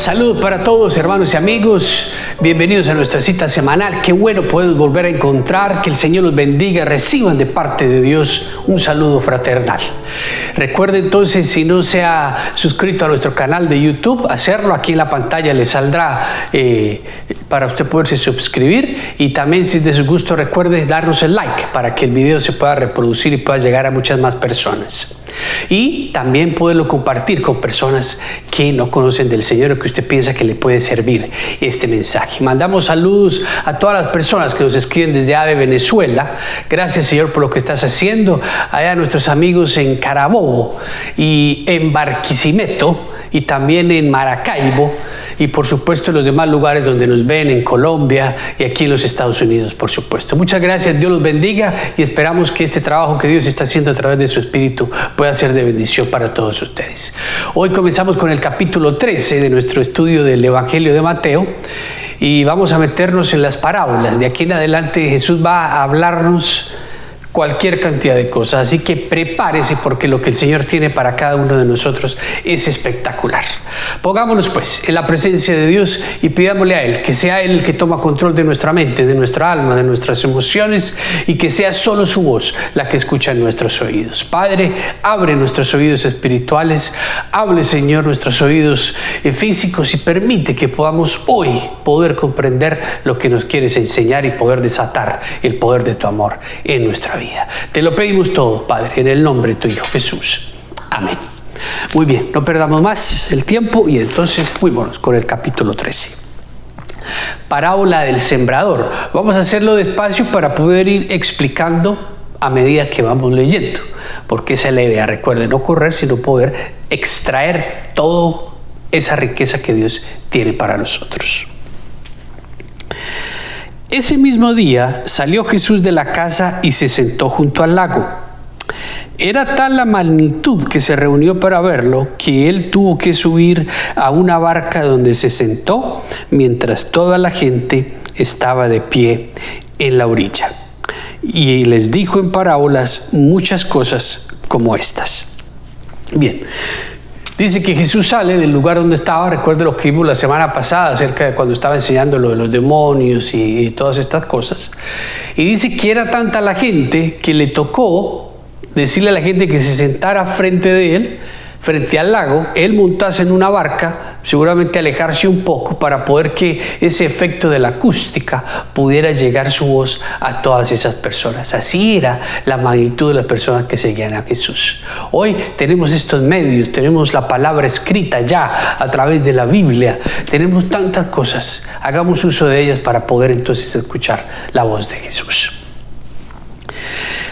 Saludos para todos, hermanos y amigos. Bienvenidos a nuestra cita semanal. Qué bueno poder volver a encontrar. Que el Señor los bendiga. Reciban de parte de Dios un saludo fraternal. Recuerde entonces, si no se ha suscrito a nuestro canal de YouTube, hacerlo. Aquí en la pantalla le saldrá para usted poderse suscribir. Y también, si es de su gusto, recuerde darnos el like para que el video se pueda reproducir y pueda llegar a muchas más personas. Y también poderlo compartir con personas que no conocen del Señor o que usted piensa que le puede servir este mensaje. Mandamos saludos a todas las personas que nos escriben desde allá de Venezuela. Gracias, Señor, por lo que estás haciendo. Allá a nuestros amigos en Carabobo y en Barquisimeto y también en Maracaibo y por supuesto en los demás lugares donde nos ven, en Colombia y aquí en los Estados Unidos, por supuesto. Muchas gracias, Dios los bendiga y esperamos que este trabajo que Dios está haciendo a través de su Espíritu pueda ser de bendición para todos ustedes. Hoy comenzamos con el capítulo 13 de nuestro estudio del Evangelio de Mateo y vamos a meternos en las parábolas. De aquí en adelante Jesús va a hablarnos cualquier cantidad de cosas, así que prepárese porque lo que el Señor tiene para cada uno de nosotros es espectacular. Pongámonos pues en la presencia de Dios y pidámosle a Él que sea Él el que toma control de nuestra mente, de nuestra alma, de nuestras emociones y que sea solo su voz la que escucha en nuestros oídos. Padre, abre nuestros oídos espirituales, hable, Señor, nuestros oídos físicos y permite que podamos hoy poder comprender lo que nos quieres enseñar y poder desatar el poder de tu amor en nuestra vida. Te lo pedimos todo, Padre, en el nombre de tu Hijo Jesús. Amén. Muy bien, no perdamos más el tiempo y entonces fuímonos con el capítulo 13. Parábola del sembrador. Vamos a hacerlo despacio para poder ir explicando a medida que vamos leyendo, porque esa es la idea. Recuerden, no correr, sino poder extraer toda esa riqueza que Dios tiene para nosotros. Ese mismo día salió Jesús de la casa y se sentó junto al lago. Era tal la magnitud que se reunió para verlo que él tuvo que subir a una barca donde se sentó mientras toda la gente estaba de pie en la orilla. Y les dijo en parábolas muchas cosas como estas. Bien. Dice que Jesús sale del lugar donde estaba. Recuerde lo que vimos la semana pasada acerca de cuando estaba enseñando lo de los demonios y todas estas cosas. Y dice que era tanta la gente que le tocó decirle a la gente que se sentara frente de él, frente al lago, él montase en una barca, seguramente alejarse un poco para poder que ese efecto de la acústica pudiera llegar su voz a todas esas personas. Así era la magnitud de las personas que seguían a Jesús. Hoy tenemos estos medios, tenemos la palabra escrita ya a través de la Biblia, tenemos tantas cosas. Hagamos uso de ellas para poder entonces escuchar la voz de Jesús.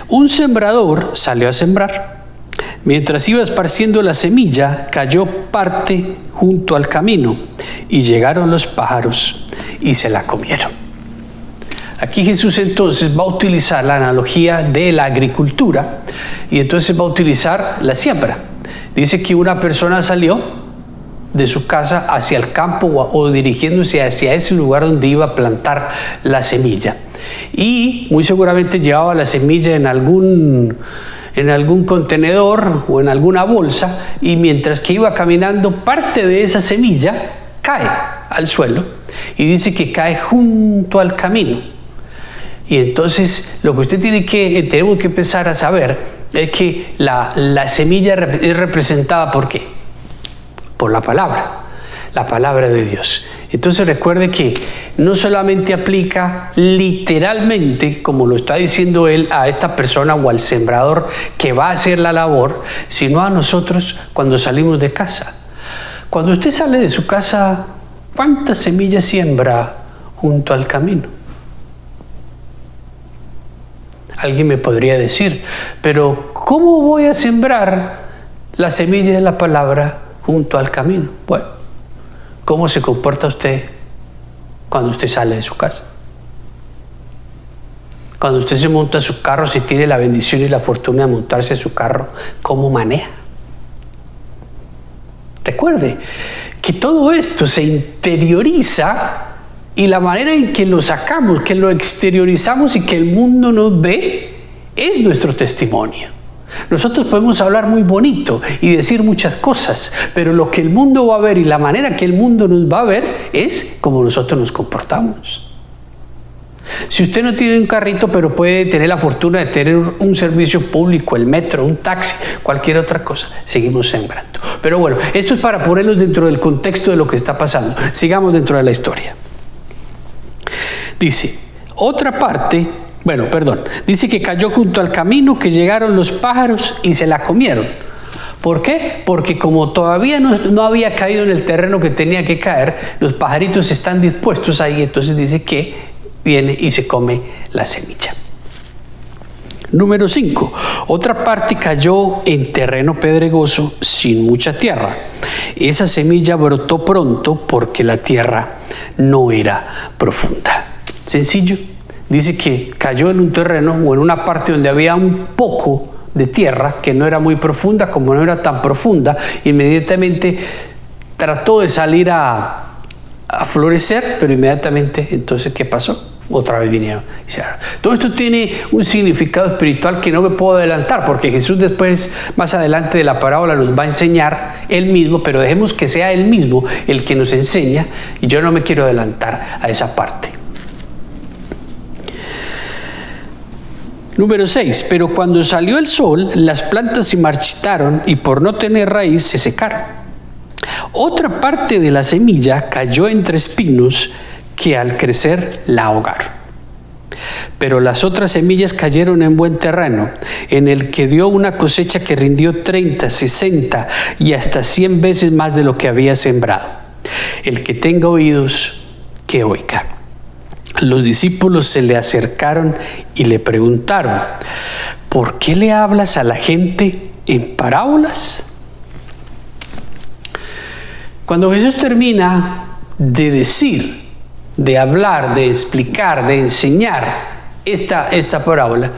Un sembrador salió a sembrar. Mientras iba esparciendo la semilla, cayó parte junto al camino y llegaron los pájaros y se la comieron. Aquí Jesús entonces va a utilizar la analogía de la agricultura y entonces va a utilizar la siembra. Dice que una persona salió de su casa hacia el campo o dirigiéndose hacia ese lugar donde iba a plantar la semilla. Y muy seguramente llevaba la semilla en algún contenedor o en alguna bolsa y mientras que iba caminando parte de esa semilla cae al suelo y dice que cae junto al camino. Y entonces lo que usted tenemos que empezar a saber es que la semilla es representada ¿por qué? Por la palabra de Dios. Entonces recuerde que no solamente aplica literalmente, como lo está diciendo él, a esta persona o al sembrador que va a hacer la labor, sino a nosotros cuando salimos de casa. Cuando usted sale de su casa, ¿cuántas semillas siembra junto al camino? Alguien me podría decir, pero ¿cómo voy a sembrar la semilla de la palabra junto al camino? Bueno, ¿cómo se comporta usted cuando usted sale de su casa? Cuando usted se monta a su carro, si tiene la bendición y la fortuna de montarse a su carro, ¿cómo maneja? Recuerde que todo esto se interioriza y la manera en que lo sacamos, que lo exteriorizamos y que el mundo nos ve, es nuestro testimonio. Nosotros podemos hablar muy bonito y decir muchas cosas, pero lo que el mundo va a ver y la manera que el mundo nos va a ver es como nosotros nos comportamos. Si usted no tiene un carrito, pero puede tener la fortuna de tener un servicio público, el metro, un taxi, cualquier otra cosa, seguimos sembrando. Pero bueno, esto es para ponerlos dentro del contexto de lo que está pasando. Sigamos dentro de la historia. Dice, dice que cayó junto al camino, que llegaron los pájaros y se la comieron. ¿Por qué? Porque como todavía no había caído en el terreno que tenía que caer, los pajaritos están dispuestos ahí, entonces dice que viene y se come la semilla. Número 5. Otra parte cayó en terreno pedregoso sin mucha tierra. Esa semilla brotó pronto porque la tierra no era profunda. Sencillo. Dice que cayó en un terreno o en una parte donde había un poco de tierra que no era muy profunda. Como no era tan profunda, inmediatamente trató de salir a florecer, pero inmediatamente, entonces, ¿qué pasó? Otra vez vinieron. Todo esto tiene un significado espiritual que no me puedo adelantar, porque Jesús después, más adelante de la parábola, nos va a enseñar Él mismo, pero dejemos que sea Él mismo el que nos enseña, y yo no me quiero adelantar a esa parte. Número 6. Pero cuando salió el sol, las plantas se marchitaron y por no tener raíz se secaron. Otra parte de la semilla cayó entre espinos que al crecer la ahogaron. Pero las otras semillas cayeron en buen terreno, en el que dio una cosecha que rindió 30, 60 y hasta 100 veces más de lo que había sembrado. El que tenga oídos, que oiga. Los discípulos se le acercaron y le preguntaron, ¿por qué le hablas a la gente en parábolas? Cuando Jesús termina de decir, de hablar, de explicar, de enseñar esta parábola,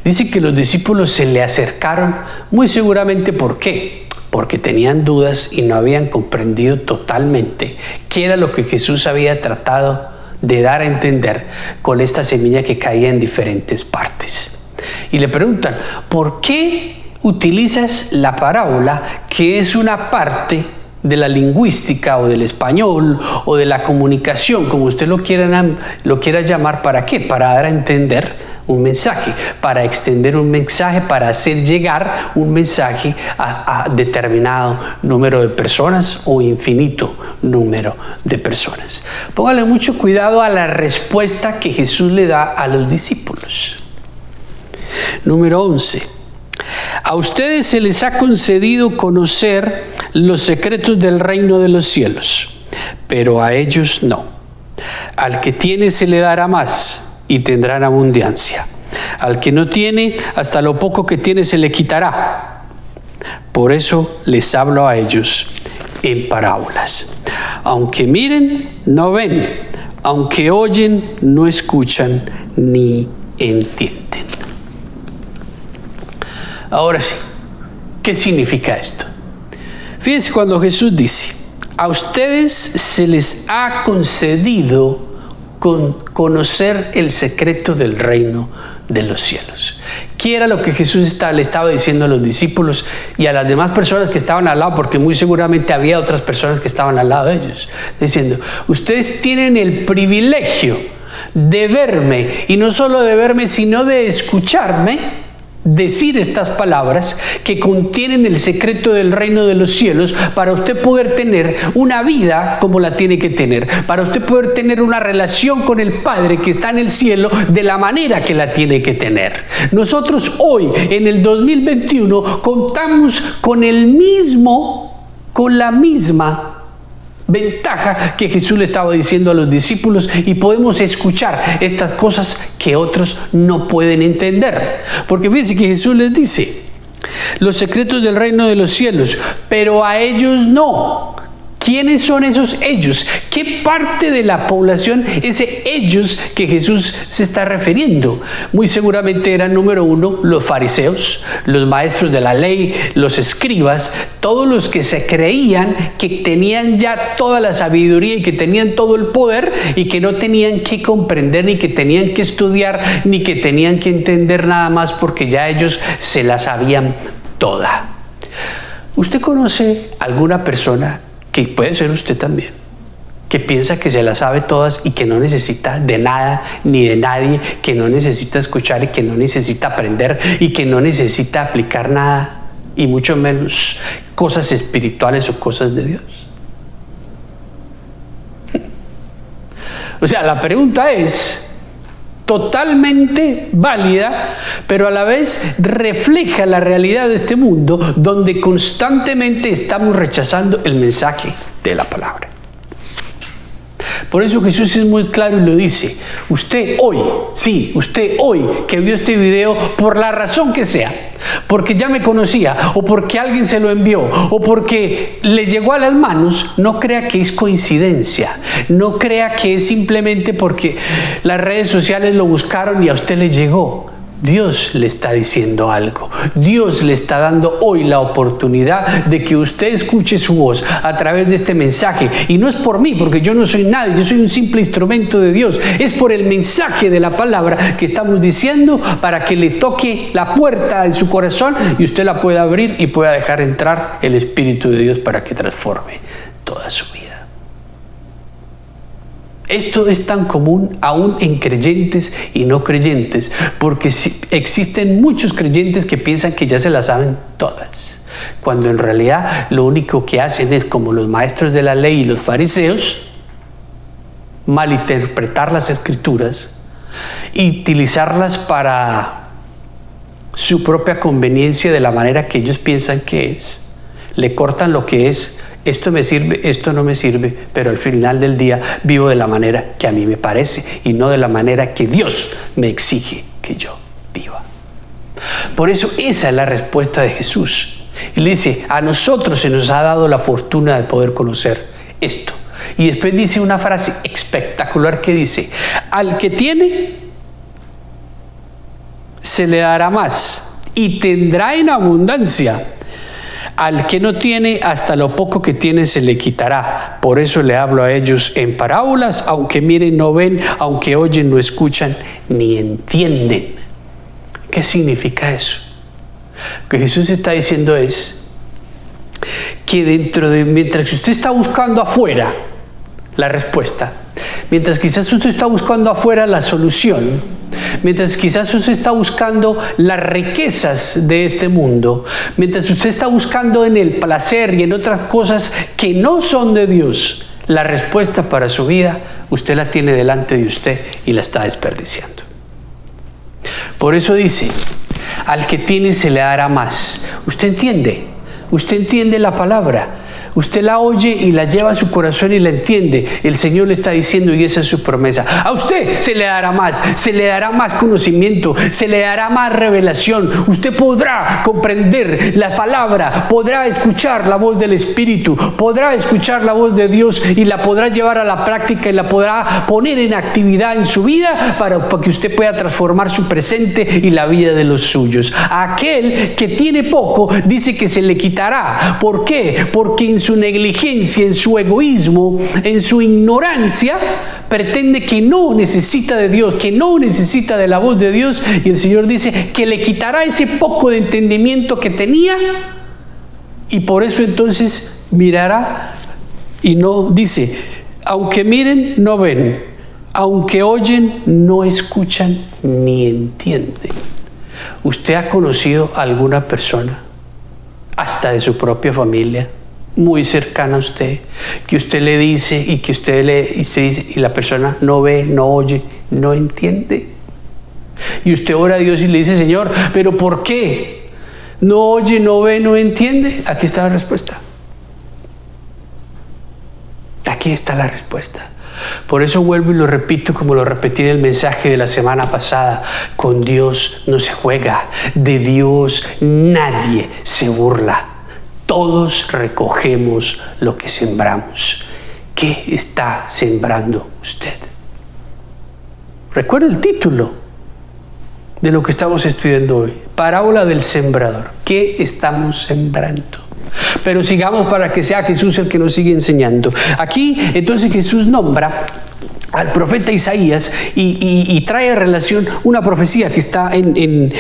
dice que los discípulos se le acercaron muy seguramente. ¿Por qué? Porque tenían dudas y no habían comprendido totalmente qué era lo que Jesús había tratado de dar a entender con esta semilla que caía en diferentes partes. Y le preguntan, ¿por qué utilizas la parábola, que es una parte de la lingüística o del español o de la comunicación, como usted lo quiera llamar? ¿Para qué? Para dar a entender un mensaje, para extender un mensaje, para hacer llegar un mensaje a determinado número de personas o infinito número de personas. Póngale mucho cuidado a la respuesta que Jesús le da a los discípulos. Número 11. A ustedes se les ha concedido conocer los secretos del reino de los cielos, pero a ellos no. Al que tiene se le dará más y tendrán abundancia. Al que no tiene, hasta lo poco que tiene se le quitará. Por eso les hablo a ellos en parábolas. Aunque miren, no ven. Aunque oyen, no escuchan ni entienden. Ahora sí, ¿qué significa esto? Fíjense cuando Jesús dice, a ustedes se les ha concedido conocer el secreto del reino de los cielos. ¿Qué era lo que Jesús le estaba diciendo a los discípulos y a las demás personas que estaban al lado? Porque muy seguramente había otras personas que estaban al lado de ellos. Diciendo, ustedes tienen el privilegio de verme, y no solo de verme, sino de escucharme decir estas palabras que contienen el secreto del reino de los cielos, para usted poder tener una vida como la tiene que tener, para usted poder tener una relación con el Padre que está en el cielo de la manera que la tiene que tener. Nosotros hoy, en el 2021, contamos con la misma ventaja que Jesús le estaba diciendo a los discípulos, y podemos escuchar estas cosas que otros no pueden entender. Porque fíjense que Jesús les dice, los secretos del reino de los cielos, pero a ellos no. ¿Quiénes son esos ellos? ¿Qué parte de la población ese ellos que Jesús se está refiriendo? Muy seguramente eran, número uno, los fariseos, los maestros de la ley, los escribas, todos los que se creían que tenían ya toda la sabiduría y que tenían todo el poder y que no tenían que comprender, ni que tenían que estudiar, ni que tenían que entender nada más porque ya ellos se la sabían toda. ¿Usted conoce alguna persona, que puede ser usted también, que piensa que se las sabe todas y que no necesita de nada ni de nadie, que no necesita escuchar y que no necesita aprender y que no necesita aplicar nada y mucho menos cosas espirituales o cosas de Dios? O sea, la pregunta es totalmente válida, pero a la vez refleja la realidad de este mundo donde constantemente estamos rechazando el mensaje de la palabra. Por eso Jesús es muy claro y lo dice: usted hoy, sí, usted hoy que vio este video, por la razón que sea, porque ya me conocía, o porque alguien se lo envió, o porque le llegó a las manos, no crea que es coincidencia, no crea que es simplemente porque las redes sociales lo buscaron y a usted le llegó. Dios le está diciendo algo. Dios le está dando hoy la oportunidad de que usted escuche su voz a través de este mensaje. Y no es por mí, porque yo no soy nadie, yo soy un simple instrumento de Dios. Es por el mensaje de la palabra que estamos diciendo para que le toque la puerta de su corazón y usted la pueda abrir y pueda dejar entrar el Espíritu de Dios para que transforme toda su vida. Esto es tan común aún en creyentes y no creyentes, porque existen muchos creyentes que piensan que ya se las saben todas, cuando en realidad lo único que hacen es, como los maestros de la ley y los fariseos, malinterpretar las escrituras y utilizarlas para su propia conveniencia de la manera que ellos piensan que es. Le cortan lo que es. Esto me sirve, esto no me sirve, pero al final del día vivo de la manera que a mí me parece y no de la manera que Dios me exige que yo viva. Por eso esa es la respuesta de Jesús. Él dice: a nosotros se nos ha dado la fortuna de poder conocer esto. Y después dice una frase espectacular que dice: al que tiene, se le dará más y tendrá en abundancia. Al que no tiene, hasta lo poco que tiene se le quitará. Por eso le hablo a ellos en parábolas: aunque miren no ven, aunque oyen no escuchan, ni entienden. ¿Qué significa eso? Lo que Jesús está diciendo es que mientras que usted está buscando afuera la respuesta, mientras quizás usted está buscando afuera la solución, mientras quizás usted está buscando las riquezas de este mundo, mientras usted está buscando en el placer y en otras cosas que no son de Dios, la respuesta para su vida, usted la tiene delante de usted y la está desperdiciando. Por eso dice: al que tiene se le dará más. ¿Usted entiende? ¿Usted entiende la palabra? Usted la oye y la lleva a su corazón y la entiende. El Señor le está diciendo, y esa es su promesa: a usted se le dará más conocimiento, se le dará más revelación. Usted podrá comprender la palabra, podrá escuchar la voz del Espíritu, podrá escuchar la voz de Dios y la podrá llevar a la práctica y la podrá poner en actividad en su vida para que usted pueda transformar su presente y la vida de los suyos. A aquel que tiene poco, dice que se le quitará. ¿Por qué? Porque en su negligencia, en su egoísmo, en su ignorancia, pretende que no necesita de Dios, que no necesita de la voz de Dios, y el Señor dice que le quitará ese poco de entendimiento que tenía, y por eso entonces mirará y no dice: aunque miren no ven, aunque oyen no escuchan ni entienden. ¿Usted ha conocido a alguna persona, hasta de su propia familia, muy cercana a usted, que usted le dice y que usted dice y la persona no ve, no oye, no entiende? Y usted ora a Dios y le dice: Señor, ¿pero por qué? No oye, no ve, no entiende. Aquí está la respuesta. Aquí está la respuesta. Por eso vuelvo y lo repito, como lo repetí en el mensaje de la semana pasada: con Dios no se juega, de Dios nadie se burla. todos recogemos lo que sembramos. ¿Qué está sembrando usted? Recuerda el título de lo que estamos estudiando hoy. Parábola del sembrador. ¿Qué estamos sembrando? Pero sigamos para que sea Jesús el que nos sigue enseñando. Aquí entonces Jesús nombra al profeta Isaías y trae a relación una profecía que está en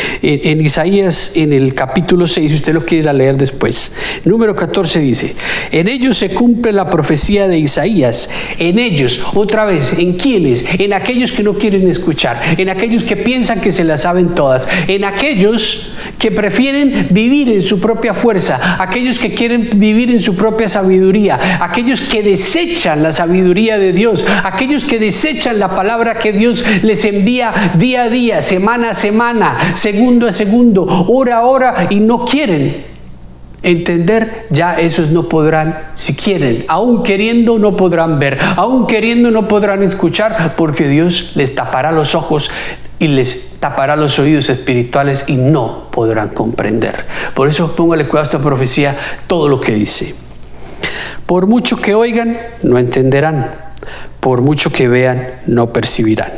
Isaías en el capítulo 6, si usted lo quiere ir a leer después. Número 14 dice: en ellos se cumple la profecía de Isaías. En ellos, otra vez, ¿en quiénes? En aquellos que no quieren escuchar, en aquellos que piensan que se las saben todas, en aquellos que prefieren vivir en su propia fuerza, aquellos que quieren vivir en su propia sabiduría, aquellos que desechan la sabiduría de Dios, aquellos que desechan la palabra que Dios les envía día a día, semana a semana, segundo a segundo, hora a hora, y no quieren entender. Ya esos no podrán, si quieren, aún queriendo no podrán ver, aún queriendo no podrán escuchar, porque Dios les tapará los ojos y les tapará los oídos espirituales y no podrán comprender. Por eso póngale cuidado a esta profecía, todo lo que dice. Por mucho que oigan, no entenderán. Por mucho que vean, no percibirán.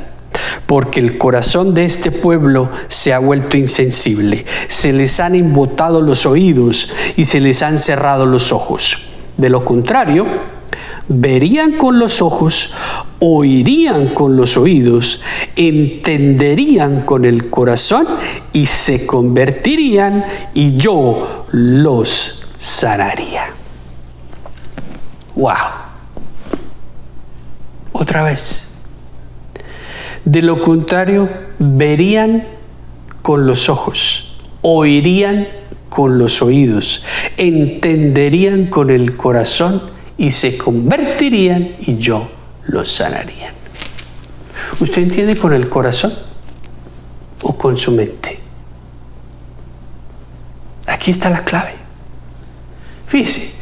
Porque el corazón de este pueblo se ha vuelto insensible. Se les han embotado los oídos y se les han cerrado los ojos. De lo contrario, verían con los ojos, oirían con los oídos, entenderían con el corazón y se convertirían y yo los sanaría. ¡Wow! Otra vez. De lo contrario, verían con los ojos, oirían con los oídos, entenderían con el corazón y se convertirían y yo los sanaría. ¿Usted entiende con el corazón o con su mente? Aquí está la clave. Fíjese,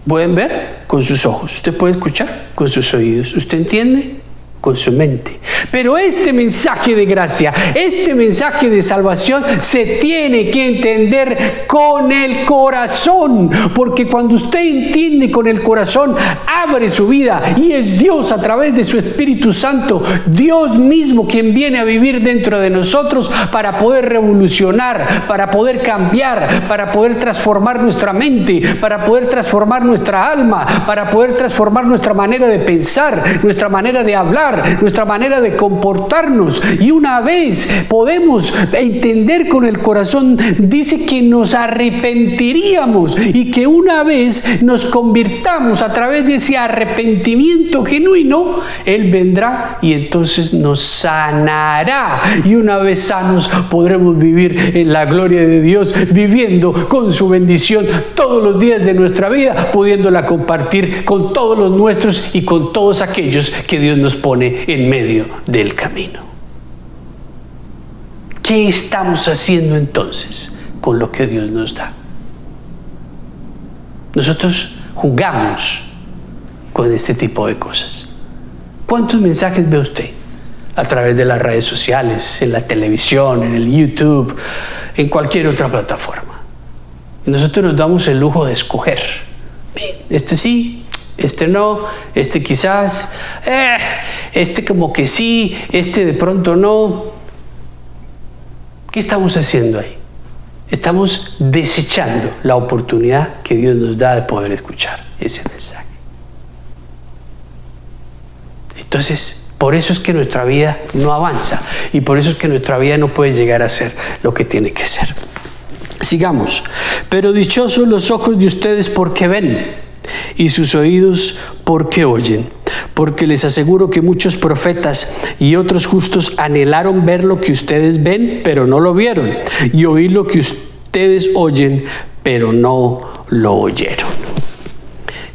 pueden ver con sus ojos, usted puede escuchar con sus oídos, usted entiende con su mente. Pero este mensaje de gracia, este mensaje de salvación se tiene que entender con el corazón, porque cuando usted entiende con el corazón, abre su vida y es Dios a través de su Espíritu Santo, Dios mismo quien viene a vivir dentro de nosotros para poder revolucionar, para poder cambiar, para poder transformar nuestra mente, para poder transformar nuestra alma, para poder transformar nuestra manera de pensar, nuestra manera de hablar, nuestra manera de comportarnos. Y una vez podemos entender con el corazón, dice que nos arrepentiríamos y que una vez nos convirtamos a través de ese arrepentimiento genuino, Él vendrá y entonces nos sanará, y una vez sanos podremos vivir en la gloria de Dios, viviendo con su bendición todos los días de nuestra vida, pudiéndola compartir con todos los nuestros y con todos aquellos que Dios nos pone en medio del camino. ¿Qué estamos haciendo entonces con lo que Dios nos da? Nosotros jugamos con este tipo de cosas. ¿Cuántos mensajes ve usted a través de las redes sociales, en la televisión, en el YouTube, en cualquier otra plataforma? Y nosotros nos damos el lujo de escoger. Este sí, este no, este quizás, este como que sí, este de pronto no. ¿Qué estamos haciendo ahí? Estamos desechando la oportunidad que Dios nos da de poder escuchar ese mensaje. Entonces, por eso es que nuestra vida no avanza y por eso es que nuestra vida no puede llegar a ser lo que tiene que ser. Sigamos. Pero dichosos los ojos de ustedes porque ven, y sus oídos porque oyen, porque les aseguro que muchos profetas y otros justos anhelaron ver lo que ustedes ven, pero no lo vieron, y oír lo que ustedes oyen, pero no lo oyeron.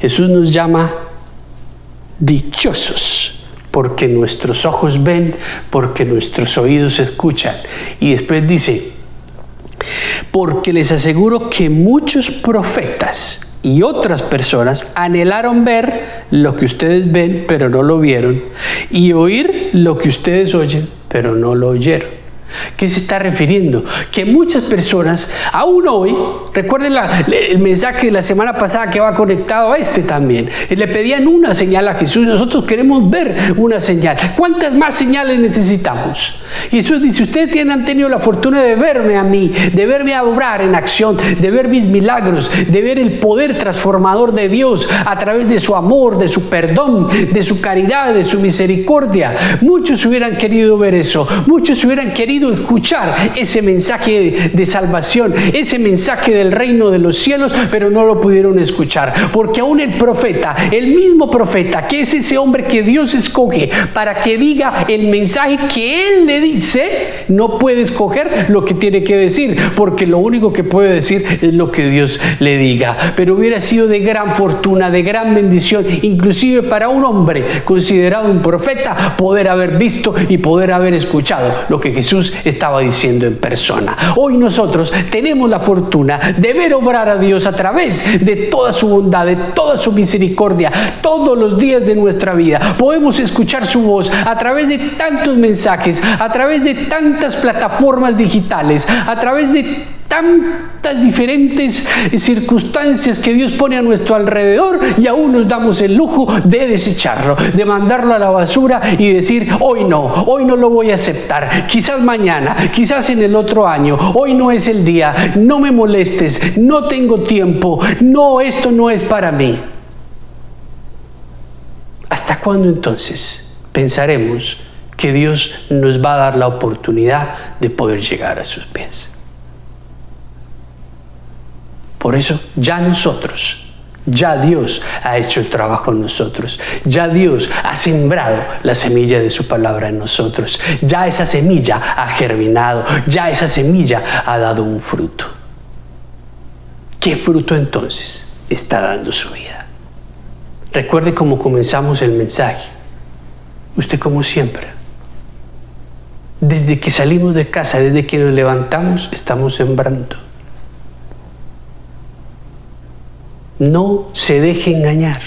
Jesús nos llama dichosos, porque nuestros ojos ven, porque nuestros oídos escuchan, y después dice, porque les aseguro que muchos profetas y otras personas anhelaron ver lo que ustedes ven, pero no lo vieron, y oír lo que ustedes oyen, pero no lo oyeron. ¿Qué se está refiriendo? Que muchas personas, aún hoy, recuerden el mensaje de la semana pasada que va conectado a este también, le pedían una señal a Jesús. Nosotros queremos ver una señal. ¿Cuántas más señales necesitamos? Y Jesús dice, ustedes han tenido la fortuna de verme a mí, de verme obrar en acción, de ver mis milagros, de ver el poder transformador de Dios a través de su amor, de su perdón, de su caridad, de su misericordia. Muchos hubieran querido ver eso. Muchos hubieran querido escuchar ese mensaje de salvación, ese mensaje del reino de los cielos, pero no lo pudieron escuchar, porque aún el profeta, el mismo profeta, que es ese hombre que Dios escoge para que diga el mensaje que él le dice, no puede escoger lo que tiene que decir, porque lo único que puede decir es lo que Dios le diga. Pero hubiera sido de gran fortuna, de gran bendición, inclusive para un hombre considerado un profeta, poder haber visto y poder haber escuchado lo que Jesús estaba diciendo en persona. Hoy nosotros tenemos la fortuna de ver obrar a Dios a través de toda su bondad, de toda su misericordia, todos los días de nuestra vida. Podemos escuchar su voz a través de tantos mensajes, a través de tantas plataformas digitales, a través de tantas diferentes circunstancias que Dios pone a nuestro alrededor, y aún nos damos el lujo de desecharlo, de mandarlo a la basura y decir, hoy no lo voy a aceptar, quizás mañana, quizás en el otro año, hoy no es el día, no me molestes, no tengo tiempo, no, esto no es para mí. ¿Hasta cuándo entonces pensaremos que Dios nos va a dar la oportunidad de poder llegar a sus pies? Por eso ya Dios ha hecho el trabajo en nosotros. Ya Dios ha sembrado la semilla de su palabra en nosotros. Ya esa semilla ha germinado. Ya esa semilla ha dado un fruto. ¿Qué fruto entonces está dando su vida? Recuerde cómo comenzamos el mensaje. Usted, como siempre, desde que salimos de casa, desde que nos levantamos, estamos sembrando. No se deje engañar,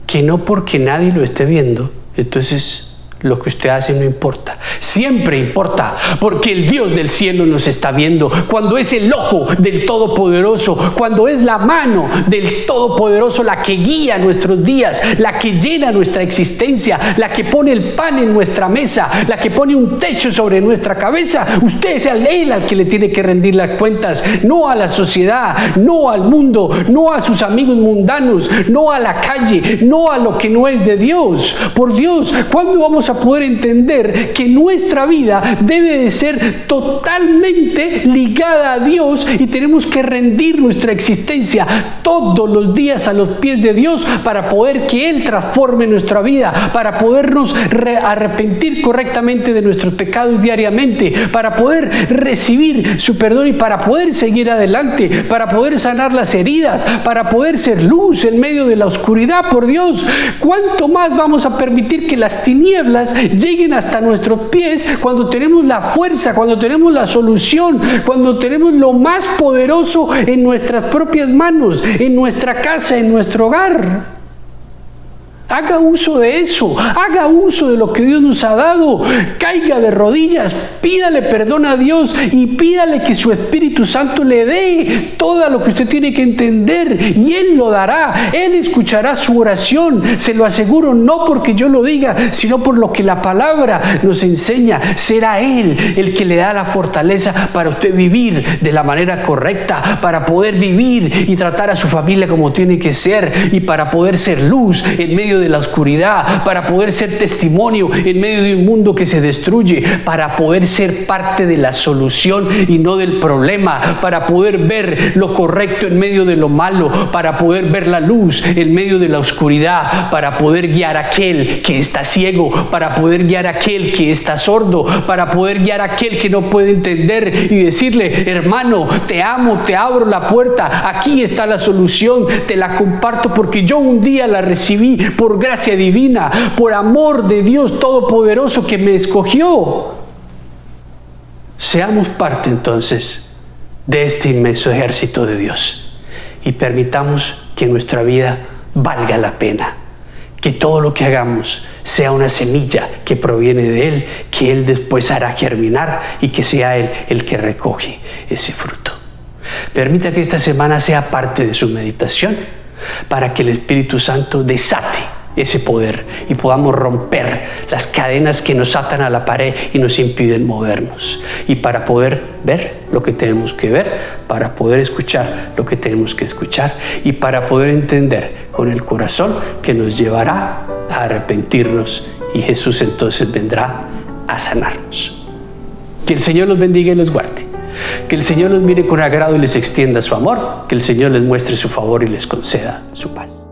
que no porque nadie lo esté viendo, entonces lo que usted hace no importa. Siempre importa, porque el Dios del cielo nos está viendo. Cuando es el ojo del Todopoderoso, cuando es la mano del Todopoderoso la que guía nuestros días, la que llena nuestra existencia, la que pone el pan en nuestra mesa, la que pone un techo sobre nuestra cabeza, usted es Él al que le tiene que rendir las cuentas, no a la sociedad, no al mundo, no a sus amigos mundanos, no a la calle, no a lo que no es de Dios. Por Dios, ¿cuándo vamos a poder entender que nuestra vida debe de ser totalmente ligada a Dios y tenemos que rendir nuestra existencia todos los días a los pies de Dios para poder que Él transforme nuestra vida, para podernos arrepentir correctamente de nuestros pecados diariamente, para poder recibir su perdón y para poder seguir adelante, para poder sanar las heridas, para poder ser luz en medio de la oscuridad? Por Dios, ¿cuánto más vamos a permitir que las tinieblas lleguen hasta nuestros pies cuando tenemos la fuerza, cuando tenemos la solución, cuando tenemos lo más poderoso en nuestras propias manos, en nuestra casa, en nuestro hogar? Haga uso de eso, haga uso de lo que Dios nos ha dado, caiga de rodillas, pídale perdón a Dios y pídale que su Espíritu Santo le dé todo lo que usted tiene que entender, y Él lo dará. Él escuchará su oración, se lo aseguro, no porque yo lo diga, sino por lo que la palabra nos enseña. Será Él el que le da la fortaleza para usted vivir de la manera correcta, para poder vivir y tratar a su familia como tiene que ser, y para poder ser luz en medio de la oscuridad, para poder ser testimonio en medio de un mundo que se destruye, para poder ser parte de la solución y no del problema, para poder ver lo correcto en medio de lo malo, para poder ver la luz en medio de la oscuridad, para poder guiar a aquel que está ciego, para poder guiar a aquel que está sordo, para poder guiar a aquel que no puede entender y decirle: hermano, te amo, te abro la puerta, aquí está la solución, te la comparto porque yo un día la recibí por gracia divina, por amor de Dios Todopoderoso que me escogió. Seamos parte entonces de este inmenso ejército de Dios y permitamos que nuestra vida valga la pena, que todo lo que hagamos sea una semilla que proviene de Él, que Él después hará germinar y que sea Él el que recoge ese fruto. Permita que esta semana sea parte de su meditación para que el Espíritu Santo desate ese poder y podamos romper las cadenas que nos atan a la pared y nos impiden movernos. Y para poder ver lo que tenemos que ver, para poder escuchar lo que tenemos que escuchar y para poder entender con el corazón que nos llevará a arrepentirnos y Jesús entonces vendrá a sanarnos. Que el Señor los bendiga y los guarde. Que el Señor los mire con agrado y les extienda su amor. Que el Señor les muestre su favor y les conceda su paz.